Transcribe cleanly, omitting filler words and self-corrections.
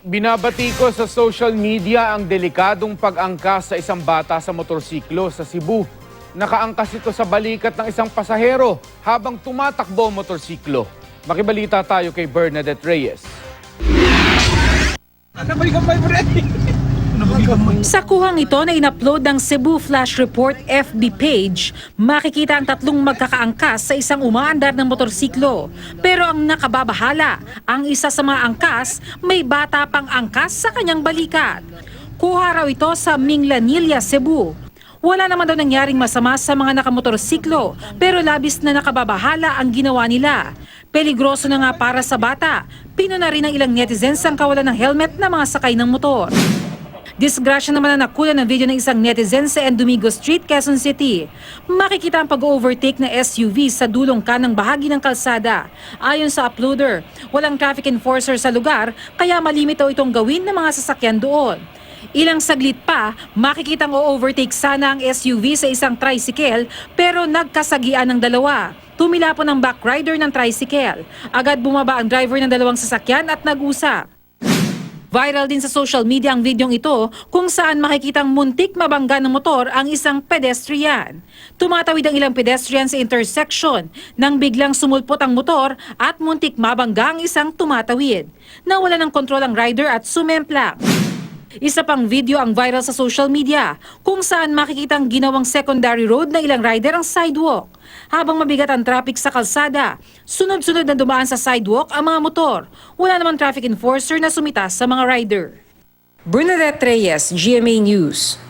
Binabati ko sa social media ang delikadong pag-angkas sa isang bata sa motorsiklo sa Cebu. Nakaangkas ito sa balikat ng isang pasahero habang tumatakbo ang motorsiklo. Makibalita tayo kay Bernadette Reyes. Sa kuhang ito na in-upload ng Cebu Flash Report FB page, makikita ang tatlong magkakaangkas sa isang umaandar ng motorsiklo. Pero ang nakababahala, ang isa sa mga angkas, may bata pang angkas sa kanyang balikat. Kuha raw ito sa Minglanilla, Cebu. Wala naman daw nangyaring masama sa mga nakamotorsiklo, pero labis na nakababahala ang ginawa nila. Peligroso na nga para sa bata. Pino na rin ng ilang netizens ang kawalan ng helmet na mga sakay ng motor. Disgrasya naman na nakula ng video ng isang netizen sa Endomingo Street, Quezon City. Makikita ang pag-overtake na SUV sa dulong kanang bahagi ng kalsada. Ayon sa uploader, walang traffic enforcer sa lugar kaya malimit daw itong gawin ng mga sasakyan doon. Ilang saglit pa, makikitang o-overtake sana ang SUV sa isang tricycle pero nagkasagian ng dalawa. Tumila po ng backrider ng tricycle. Agad bumaba ang driver ng dalawang sasakyan at nag-usap. Viral din sa social media ang videong ito kung saan makikitang muntik mabangga ng motor ang isang pedestrian. Tumatawid ang ilang pedestrian sa intersection nang biglang sumulpot ang motor at muntik mabangga ang isang tumatawid. Nawala ng kontrol ang rider at sumemplang. Isa pang video ang viral sa social media kung saan makikitang ginawang secondary road ng ilang rider ang sidewalk. Habang mabigat ang traffic sa kalsada, sunod-sunod na dumaan sa sidewalk ang mga motor. Wala namang traffic enforcer na sumitas sa mga rider. Bernadette Reyes, GMA News.